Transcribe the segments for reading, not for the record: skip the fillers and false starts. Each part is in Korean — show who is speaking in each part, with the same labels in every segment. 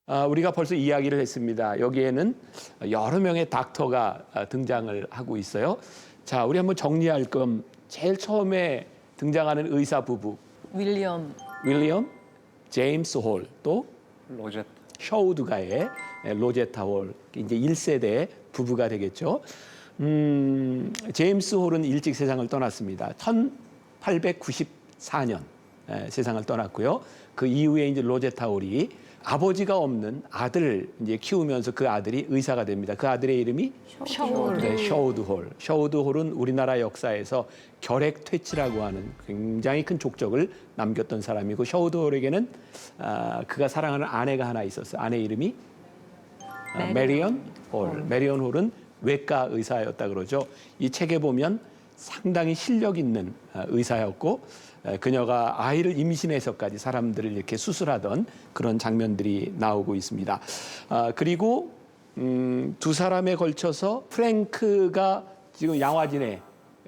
Speaker 1: 우리가 벌써 이야기를 했습니다. 여기에는 여러 명의 닥터가 등장을 하고 있어요. 자, 우리 한번 정리할 겸 제일 처음에 등장하는 의사 부부. 윌리엄, 제임스 홀, 또
Speaker 2: 로제타.
Speaker 1: 셔우드가의 로제타 홀, 이제 1세대 부부가 되겠죠. 제임스 홀은 일찍 세상을 떠났습니다. 1894년 세상을 떠났고요. 그 이후에 이제 로제타 홀이 아버지가 없는 아들을 이제 키우면서 그 아들이 의사가 됩니다. 그 아들의 이름이 셔우드 홀. 셔우드 홀은 우리나라 역사에서 결핵퇴치라고 하는 굉장히 큰 족적을 남겼던 사람이고, 셔우드 홀에게는 그가 사랑하는 아내가 하나 있었어요. 아내 이름이 메리언 홀. 메리언 홀은 외과 의사였다 그러죠. 이 책에 보면 상당히 실력 있는 의사였고, 그녀가 아이를 임신해서까지 사람들을 이렇게 수술하던 그런 장면들이 나오고 있습니다. 그리고 두 사람에 걸쳐서 프랭크가 지금 양화진에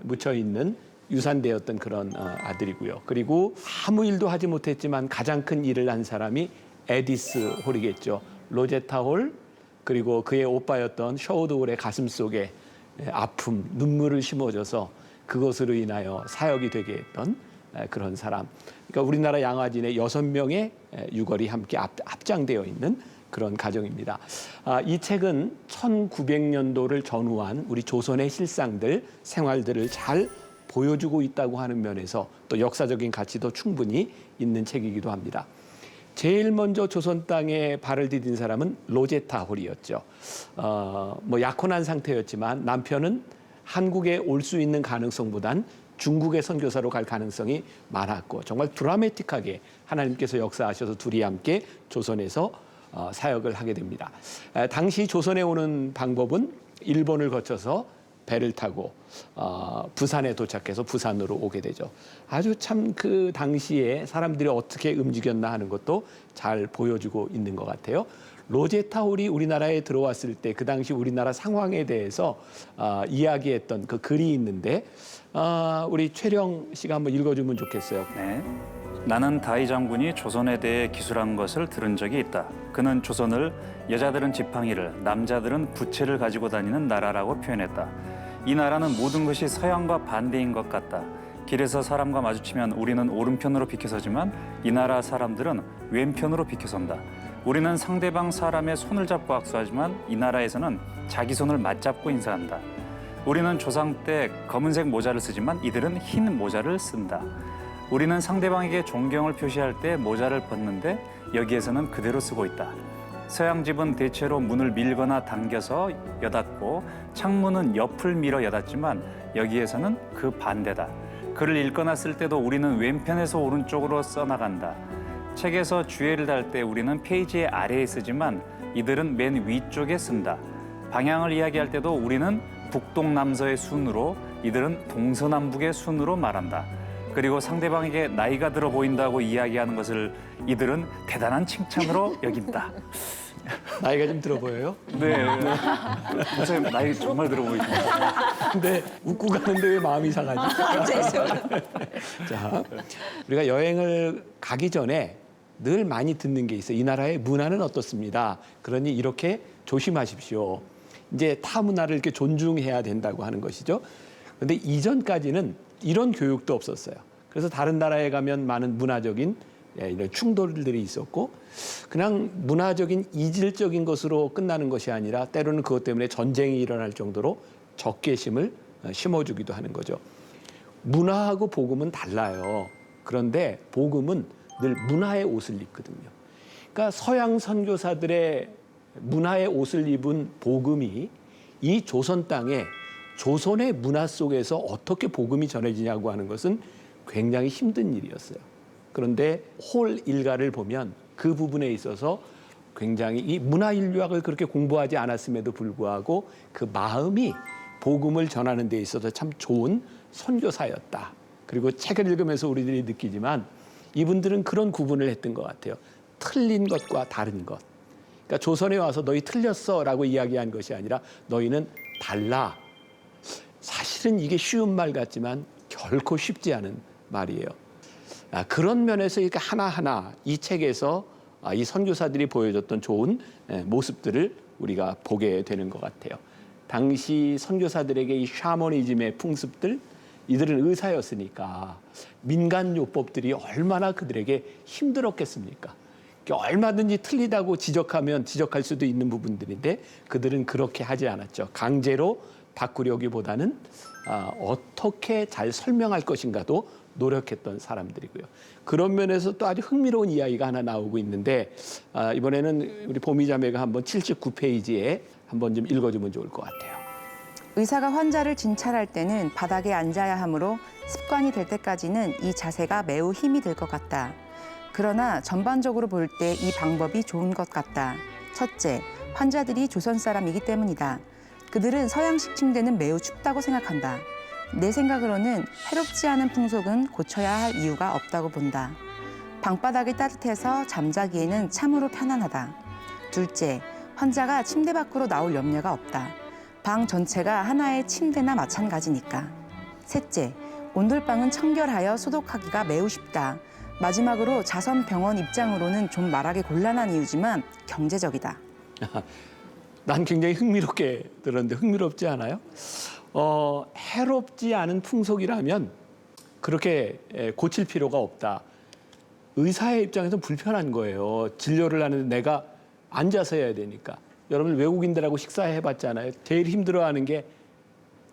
Speaker 1: 묻혀 있는 유산되었던 그런 아들이고요. 그리고 아무 일도 하지 못했지만 가장 큰 일을 한 사람이 에디스 홀이겠죠. 로제타 홀, 그리고 그의 오빠였던 셔우드 홀의 가슴 속에 아픔, 눈물을 심어줘서 그것으로 인하여 사역이 되게 했던 그런 사람. 그러니까 우리나라 양화진에 6명의 유골이 함께 합장되어 있는 그런 가정입니다. 이 책은 1900년도를 전후한 우리 조선의 실상들, 생활들을 잘 보여주고 있다고 하는 면에서 또 역사적인 가치도 충분히 있는 책이기도 합니다. 제일 먼저 조선 땅에 발을 디딘 사람은 로제타 홀이었죠. 약혼한 상태였지만 남편은 한국에 올 수 있는 가능성보단 중국의 선교사로 갈 가능성이 많았고, 정말 드라마틱하게 하나님께서 역사하셔서 둘이 함께 조선에서 사역을 하게 됩니다. 당시 조선에 오는 방법은 일본을 거쳐서 배를 타고 부산에 도착해서 부산으로 오게 되죠. 아주 참 그 당시에 사람들이 어떻게 움직였나 하는 것도 잘 보여주고 있는 것 같아요. 로제타 홀이 우리나라에 들어왔을 때 그 당시 우리나라 상황에 대해서 이야기했던 그 글이 있는데, 우리 최령 씨가 한번 읽어주면 좋겠어요.
Speaker 2: 네. 나는 다이 장군이 조선에 대해 기술한 것을 들은 적이 있다. 그는 조선을 여자들은 지팡이를, 남자들은 부채를 가지고 다니는 나라라고 표현했다. 이 나라는 모든 것이 서양과 반대인 것 같다. 길에서 사람과 마주치면 우리는 오른편으로 비켜서지만 이 나라 사람들은 왼편으로 비켜선다. 우리는 상대방 사람의 손을 잡고 악수하지만 이 나라에서는 자기 손을 맞잡고 인사한다. 우리는 조상 때 검은색 모자를 쓰지만 이들은 흰 모자를 쓴다. 우리는 상대방에게 존경을 표시할 때 모자를 벗는데 여기에서는 그대로 쓰고 있다. 서양 집은 대체로 문을 밀거나 당겨서 여닫고 창문은 옆을 밀어 여닫지만 여기에서는 그 반대다. 글을 읽거나 쓸 때도 우리는 왼편에서 오른쪽으로 써나간다. 책에서 주의를 달 때 우리는 페이지의 아래에 쓰지만 이들은 맨 위쪽에 쓴다. 방향을 이야기할 때도 우리는 북동남서의 순으로, 이들은 동서남북의 순으로 말한다. 그리고 상대방에게 나이가 들어 보인다고 이야기하는 것을 이들은 대단한 칭찬으로 여긴다.
Speaker 1: 나이가 좀 들어 보여요?
Speaker 2: 네. 선생님 나이 정말 들어 보이십니다.
Speaker 1: 근데 웃고 가는데 왜 마음이 상하지? 자, 우리가 여행을 가기 전에 늘 많이 듣는 게 있어요. 이 나라의 문화는 어떻습니다. 그러니 이렇게 조심하십시오. 이제 타 문화를 이렇게 존중해야 된다고 하는 것이죠. 그런데 이전까지는 이런 교육도 없었어요. 그래서 다른 나라에 가면 많은 문화적인 이런 충돌들이 있었고, 그냥 문화적인 이질적인 것으로 끝나는 것이 아니라 때로는 그것 때문에 전쟁이 일어날 정도로 적개심을 심어주기도 하는 거죠. 문화하고 복음은 달라요. 그런데 복음은 늘 문화의 옷을 입거든요. 그러니까 서양 선교사들의 문화의 옷을 입은 복음이 이 조선 땅에 조선의 문화 속에서 어떻게 복음이 전해지냐고 하는 것은 굉장히 힘든 일이었어요. 그런데 홀 일가를 보면 그 부분에 있어서 굉장히 이 문화 인류학을 그렇게 공부하지 않았음에도 불구하고 그 마음이 복음을 전하는 데 있어서 참 좋은 선교사였다. 그리고 책을 읽으면서 우리들이 느끼지만 이분들은 그런 구분을 했던 것 같아요. 틀린 것과 다른 것. 그러니까 조선에 와서 너희 틀렸어라고 이야기한 것이 아니라 너희는 달라. 사실은 이게 쉬운 말 같지만 결코 쉽지 않은 말이에요. 그런 면에서 이렇게 하나하나 이 책에서 이 선교사들이 보여줬던 좋은 모습들을 우리가 보게 되는 것 같아요. 당시 선교사들에게 이 샤머니즘의 풍습들, 이들은 의사였으니까 민간요법들이 얼마나 그들에게 힘들었겠습니까? 얼마든지 틀리다고 지적하면 지적할 수도 있는 부분들인데 그들은 그렇게 하지 않았죠. 강제로 바꾸려기보다는 어떻게 잘 설명할 것인가도 노력했던 사람들이고요. 그런 면에서 또 아주 흥미로운 이야기가 하나 나오고 있는데 이번에는 우리 보미자매가 한번 79페이지에 한번 좀 읽어주면 좋을 것 같아요.
Speaker 3: 의사가 환자를 진찰할 때는 바닥에 앉아야 하므로 습관이 될 때까지는 이 자세가 매우 힘이 들 것 같다. 그러나 전반적으로 볼 때 이 방법이 좋은 것 같다. 첫째, 환자들이 조선 사람이기 때문이다. 그들은 서양식 침대는 매우 춥다고 생각한다. 내 생각으로는 해롭지 않은 풍속은 고쳐야 할 이유가 없다고 본다. 방바닥이 따뜻해서 잠자기에는 참으로 편안하다. 둘째, 환자가 침대 밖으로 나올 염려가 없다. 방 전체가 하나의 침대나 마찬가지니까. 셋째, 온돌방은 청결하여 소독하기가 매우 쉽다. 마지막으로 자선병원 입장으로는 좀 말하기 곤란한 이유지만 경제적이다.
Speaker 1: 난 굉장히 흥미롭게 들었는데 흥미롭지 않아요? 해롭지 않은 풍속이라면 그렇게 고칠 필요가 없다. 의사의 입장에서 불편한 거예요. 진료를 하는데 내가 앉아서 해야 되니까. 여러분 외국인들하고 식사해봤잖아요. 제일 힘들어하는 게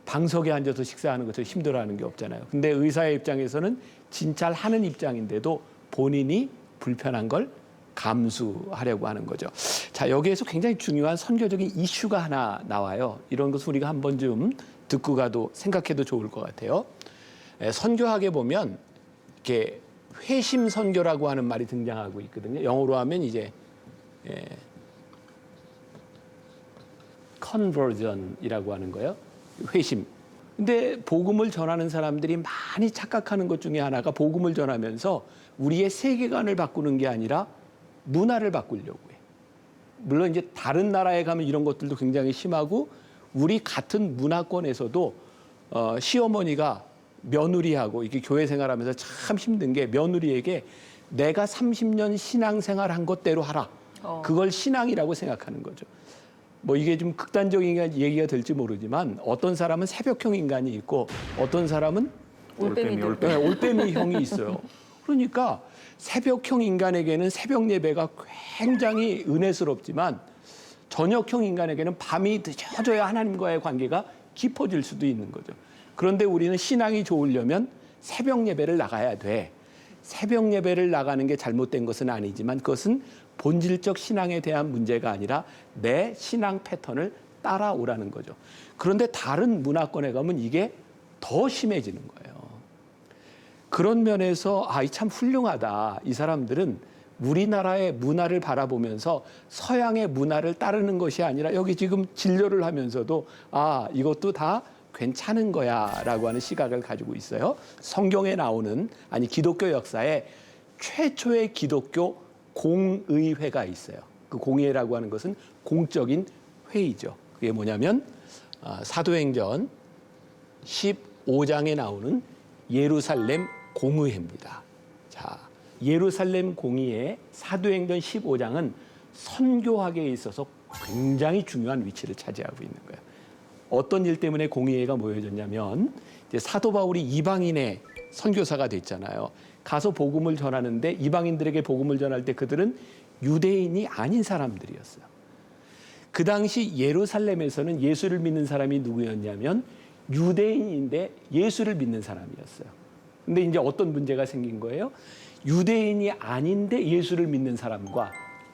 Speaker 1: 방석에 앉아서 식사하는 것처럼 힘들어하는 게 없잖아요. 근데 의사의 입장에서는 진찰하는 입장인데도 본인이 불편한 걸 감수하려고 하는 거죠. 자, 여기에서 굉장히 중요한 선교적인 이슈가 하나 나와요. 이런 것을 우리가 한번 좀 듣고 가도 생각해도 좋을 것 같아요. 선교학에 보면 이렇게 회심 선교라고 하는 말이 등장하고 있거든요. 영어로 하면 이제 conversion이라고 하는 거예요. 회심. 근데 복음을 전하는 사람들이 많이 착각하는 것 중에 하나가 복음을 전하면서 우리의 세계관을 바꾸는 게 아니라 문화를 바꾸려고 해. 물론 이제 다른 나라에 가면 이런 것들도 굉장히 심하고 우리 같은 문화권에서도 시어머니가 며느리하고 이렇게 교회 생활하면서 참 힘든 게 며느리에게 내가 30년 신앙생활한 것대로 하라. 그걸 신앙이라고 생각하는 거죠. 뭐 이게 좀 극단적인 얘기가 될지 모르지만 어떤 사람은 새벽형 인간이 있고 어떤 사람은 올빼미 형이 있어요. 그러니까 새벽형 인간에게는 새벽 예배가 굉장히 은혜스럽지만 저녁형 인간에게는 밤이 늦어져야 하나님과의 관계가 깊어질 수도 있는 거죠. 그런데 우리는 신앙이 좋으려면 새벽 예배를 나가야 돼. 새벽 예배를 나가는 게 잘못된 것은 아니지만 그것은 본질적 신앙에 대한 문제가 아니라 내 신앙 패턴을 따라오라는 거죠. 그런데 다른 문화권에 가면 이게 더 심해지는 거예요. 그런 면에서 참 훌륭하다. 이 사람들은 우리나라의 문화를 바라보면서 서양의 문화를 따르는 것이 아니라 여기 지금 진료를 하면서도 이것도 다 괜찮은 거야 라고 하는 시각을 가지고 있어요. 성경에 나오는 기독교 역사에 최초의 기독교 공의회가 있어요. 그 공의회라고 하는 것은 공적인 회의죠. 그게 뭐냐면 사도행전 15장에 나오는 예루살렘 공의회입니다. 자, 예루살렘 공의회 사도행전 15장은 선교학에 있어서 굉장히 중요한 위치를 차지하고 있는 거예요. 어떤 일 때문에 공의회가 모여졌냐면 이제 사도 바울이 이방인의 선교사가 됐잖아요. 가서 복음을 전하는데 이방인들에게 복음을 전할 때 그들은 유대인이 아닌 사람들이었어요. 그 당시 예루살렘에서는 예수를 믿는 사람이 누구였냐면 유대인인데 예수를 믿는 사람이었어요. 근데 이제 어떤 문제가 생긴 거예요? 유대인이 아닌데 예수를 믿는 사람과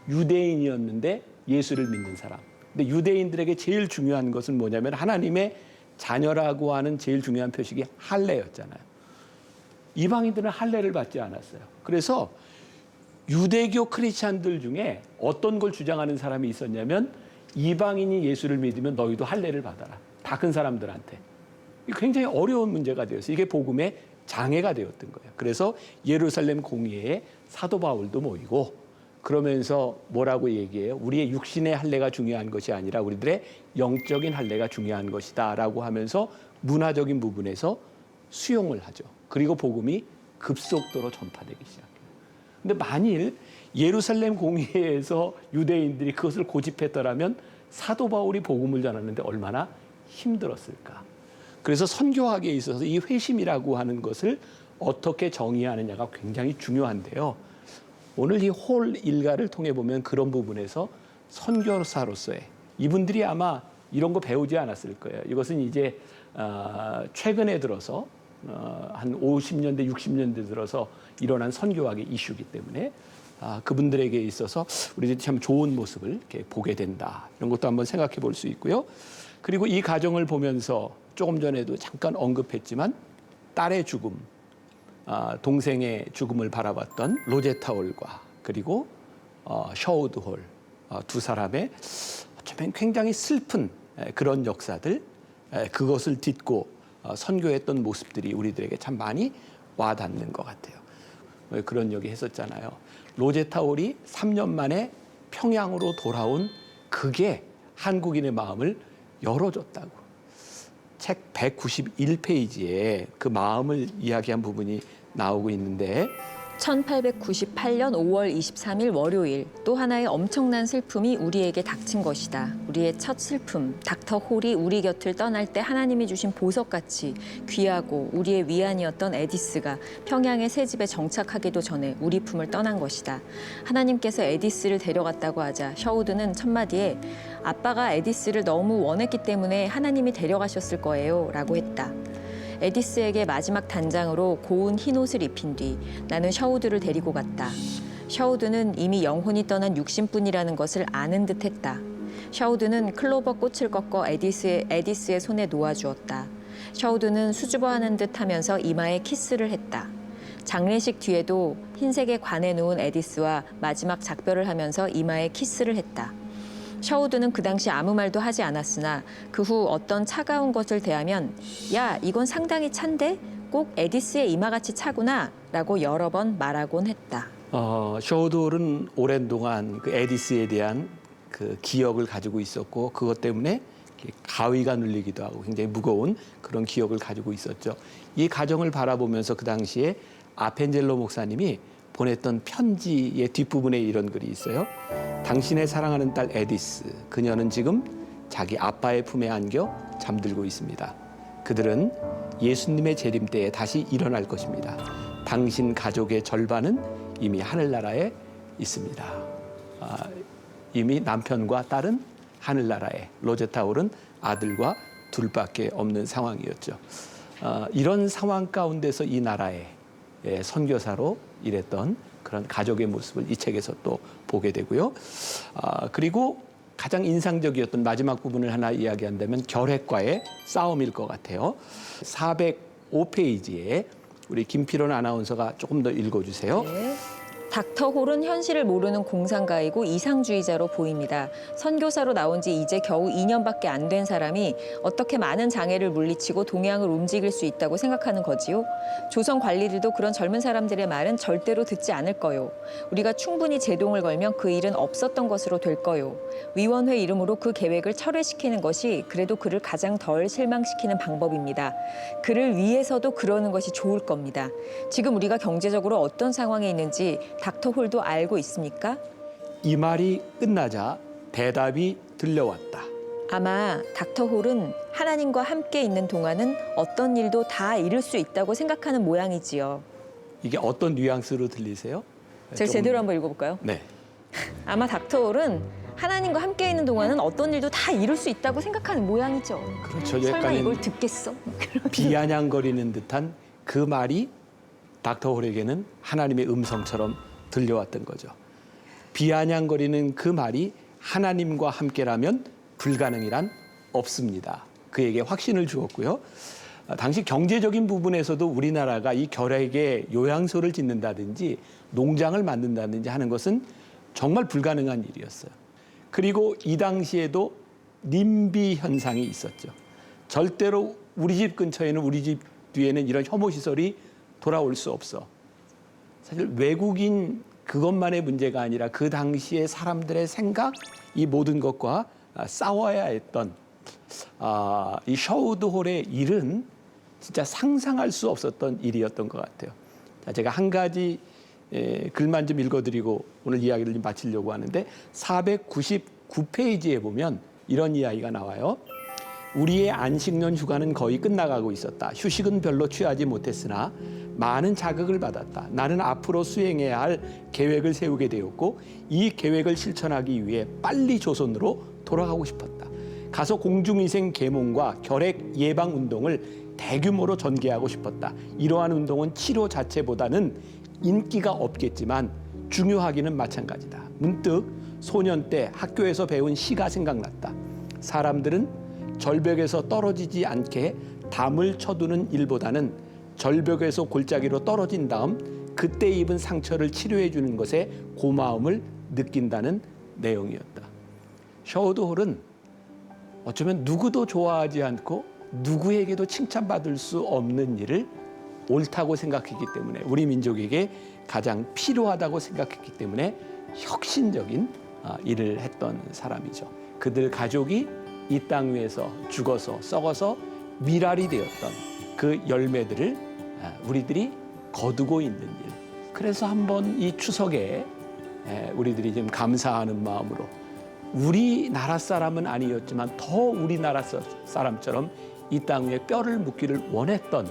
Speaker 1: 유대인이었는데 예수를 믿는 사람. 근데 유대인들에게 제일 중요한 것은 뭐냐면 하나님의 자녀라고 하는 제일 중요한 표식이 할례였잖아요. 이방인들은 할례를 받지 않았어요. 그래서 유대교 크리스찬들 중에 어떤 걸 주장하는 사람이 있었냐면 이방인이 예수를 믿으면 너희도 할례를 받아라. 다 큰 사람들한테. 굉장히 어려운 문제가 되었어요. 이게 복음의 장애가 되었던 거예요. 그래서 예루살렘 공의회에 사도 바울도 모이고 그러면서 뭐라고 얘기해요? 우리의 육신의 할례가 중요한 것이 아니라 우리들의 영적인 할례가 중요한 것이다 라고 하면서 문화적인 부분에서 수용을 하죠. 그리고 복음이 급속도로 전파되기 시작해요. 근데 만일 예루살렘 공회에서 유대인들이 그것을 고집했더라면 사도 바울이 복음을 전하는데 얼마나 힘들었을까. 그래서 선교학에 있어서 이 회심이라고 하는 것을 어떻게 정의하느냐가 굉장히 중요한데요. 오늘 이 홀 일가를 통해 보면 그런 부분에서 선교사로서의 이분들이 아마 이런 거 배우지 않았을 거예요. 이것은 이제 최근에 들어서 한 50년대, 60년대 들어서 일어난 선교학의 이슈이기 때문에 그분들에게 있어서 우리들이 참 좋은 모습을 이렇게 보게 된다. 이런 것도 한번 생각해 볼 수 있고요. 그리고 이 가정을 보면서 조금 전에도 잠깐 언급했지만 딸의 죽음, 동생의 죽음을 바라봤던 로제타 홀과 그리고 셔우드 홀 두 사람의 어쩌면 굉장히 슬픈 그런 역사들, 그것을 딛고 선교했던 모습들이 우리들에게 참 많이 와닿는 것 같아요. 그런 얘기 했었잖아요. 로제타 홀이 3년 만에 평양으로 돌아온 그게 한국인의 마음을 열어줬다고. 책 191페이지에 그 마음을 이야기한 부분이 나오고 있는데
Speaker 4: 1898년 5월 23일 월요일 또 하나의 엄청난 슬픔이 우리에게 닥친 것이다. 우리의 첫 슬픔, 닥터 홀이 우리 곁을 떠날 때 하나님이 주신 보석같이 귀하고 우리의 위안이었던 에디스가 평양의 새 집에 정착하기도 전에 우리 품을 떠난 것이다. 하나님께서 에디스를 데려갔다고 하자 셔우드는 첫마디에 아빠가 에디스를 너무 원했기 때문에 하나님이 데려가셨을 거예요 라고 했다. 에디스에게 마지막 단장으로 고운 흰 옷을 입힌 뒤 나는 셔우드를 데리고 갔다. 셔우드는 이미 영혼이 떠난 육신뿐이라는 것을 아는 듯했다. 셔우드는 클로버 꽃을 꺾어 에디스의 손에 놓아주었다. 셔우드는 수줍어하는 듯하면서 이마에 키스를 했다. 장례식 뒤에도 흰색의 관에 누운 에디스와 마지막 작별을 하면서 이마에 키스를 했다. 셔우드는 그 당시 아무 말도 하지 않았으나 그 후 어떤 차가운 것을 대하면 야, 이건 상당히 찬데? 꼭 에디스의 이마같이 차구나 라고 여러 번 말하곤 했다.
Speaker 1: 셔우드홀은 오랜 동안 그 에디스에 대한 그 기억을 가지고 있었고 그것 때문에 가위가 눌리기도 하고 굉장히 무거운 그런 기억을 가지고 있었죠. 이 가정을 바라보면서 그 당시에 아펜젤로 목사님이 보냈던 편지의 뒷부분에 이런 글이 있어요. 당신의 사랑하는 딸 에디스, 그녀는 지금 자기 아빠의 품에 안겨 잠들고 있습니다. 그들은 예수님의 재림 때에 다시 일어날 것입니다. 당신 가족의 절반은 이미 하늘나라에 있습니다. 이미 남편과 딸은 하늘나라에, 로제타 홀은 아들과 둘밖에 없는 상황이었죠. 이런 상황 가운데서 이 나라의 선교사로 일했던 그런 가족의 모습을 이 책에서 또 보게 되고요. 그리고 가장 인상적이었던 마지막 부분을 하나 이야기한다면 결핵과의 싸움일 것 같아요. 405페이지에 우리 김필원 아나운서가 조금 더 읽어주세요.
Speaker 4: 네. 닥터 홀은 현실을 모르는 공상가이고 이상주의자로 보입니다. 선교사로 나온 지 이제 겨우 2년밖에 안 된 사람이 어떻게 많은 장애를 물리치고 동양을 움직일 수 있다고 생각하는 거지요? 조선 관리들도 그런 젊은 사람들의 말은 절대로 듣지 않을 거요. 우리가 충분히 제동을 걸면 그 일은 없었던 것으로 될 거요. 위원회 이름으로 그 계획을 철회시키는 것이 그래도 그를 가장 덜 실망시키는 방법입니다. 그를 위해서도 그러는 것이 좋을 겁니다. 지금 우리가 경제적으로 어떤 상황에 있는지 닥터 홀도 알고 있습니까?
Speaker 1: 이 말이 끝나자 대답이 들려왔다.
Speaker 4: 아마 닥터 홀은 하나님과 함께 있는 동안은 어떤 일도 다 이룰 수 있다고 생각하는 모양이지요.
Speaker 1: 이게 어떤 뉘앙스로 들리세요?
Speaker 4: 제가
Speaker 1: 조금-
Speaker 4: 제대로 한번 읽어볼까요?
Speaker 1: 네.
Speaker 4: 아마 닥터 홀은 하나님과 함께 있는 동안은 어떤 일도 다 이룰 수 있다고 생각하는 모양이죠.
Speaker 1: 그렇죠.
Speaker 4: 설마
Speaker 1: 약간
Speaker 4: 이걸 듣겠어?
Speaker 1: 비아냥거리는 듯한 그 말이 닥터 홀에게는 하나님의 음성처럼 들려왔던 거죠. 비아냥거리는 그 말이 하나님과 함께라면 불가능이란 없습니다. 그에게 확신을 주었고요. 당시 경제적인 부분에서도 우리나라가 이 결핵에 요양소를 짓는다든지 농장을 만든다든지 하는 것은 정말 불가능한 일이었어요. 그리고 이 당시에도 님비 현상이 있었죠. 절대로 우리 집 근처에는, 우리 집 뒤에는 이런 혐오시설이 돌아올 수 없어. 사실 외국인 그것만의 문제가 아니라 그 당시에 사람들의 생각, 이 모든 것과 싸워야 했던 이 셔우드 홀의 일은 진짜 상상할 수 없었던 일이었던 것 같아요. 자, 제가 한 가지 글만 좀 읽어드리고 오늘 이야기를 좀 마치려고 하는데 499페이지에 보면 이런 이야기가 나와요. 우리의 안식년 휴가는 거의 끝나가고 있었다. 휴식은 별로 취하지 못했으나 많은 자극을 받았다. 나는 앞으로 수행해야 할 계획을 세우게 되었고 이 계획을 실천하기 위해 빨리 조선으로 돌아가고 싶었다. 가서 공중위생 계몽과 결핵 예방 운동을 대규모로 전개하고 싶었다. 이러한 운동은 치료 자체보다는 인기가 없겠지만 중요하기는 마찬가지다. 문득 소년 때 학교에서 배운 시가 생각났다. 사람들은 절벽에서 떨어지지 않게 담을 쳐두는 일보다는 절벽에서 골짜기로 떨어진 다음 그때 입은 상처를 치료해 주는 것에 고마움을 느낀다는 내용이었다. 셔우드 홀은 어쩌면 누구도 좋아하지 않고 누구에게도 칭찬받을 수 없는 일을 옳다고 생각했기 때문에 우리 민족에게 가장 필요하다고 생각했기 때문에 혁신적인 일을 했던 사람이죠. 그들 가족이 이 땅 위에서 죽어서 썩어서 미랄이 되었던 그 열매들을 우리들이 거두고 있는 일. 그래서 한번 이 추석에 우리들이 좀 감사하는 마음으로 우리나라 사람은 아니었지만 더 우리나라 사람처럼 이 땅 위에 뼈를 묻기를 원했던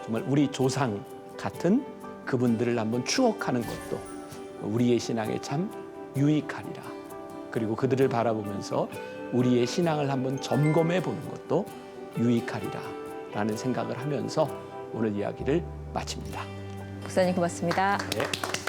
Speaker 1: 정말 우리 조상 같은 그분들을 한번 추억하는 것도 우리의 신앙에 참 유익하리라. 그리고 그들을 바라보면서 우리의 신앙을 한번 점검해 보는 것도 유익하리라 라는 생각을 하면서 오늘 이야기를 마칩니다.
Speaker 4: 목사님 고맙습니다.
Speaker 1: 네.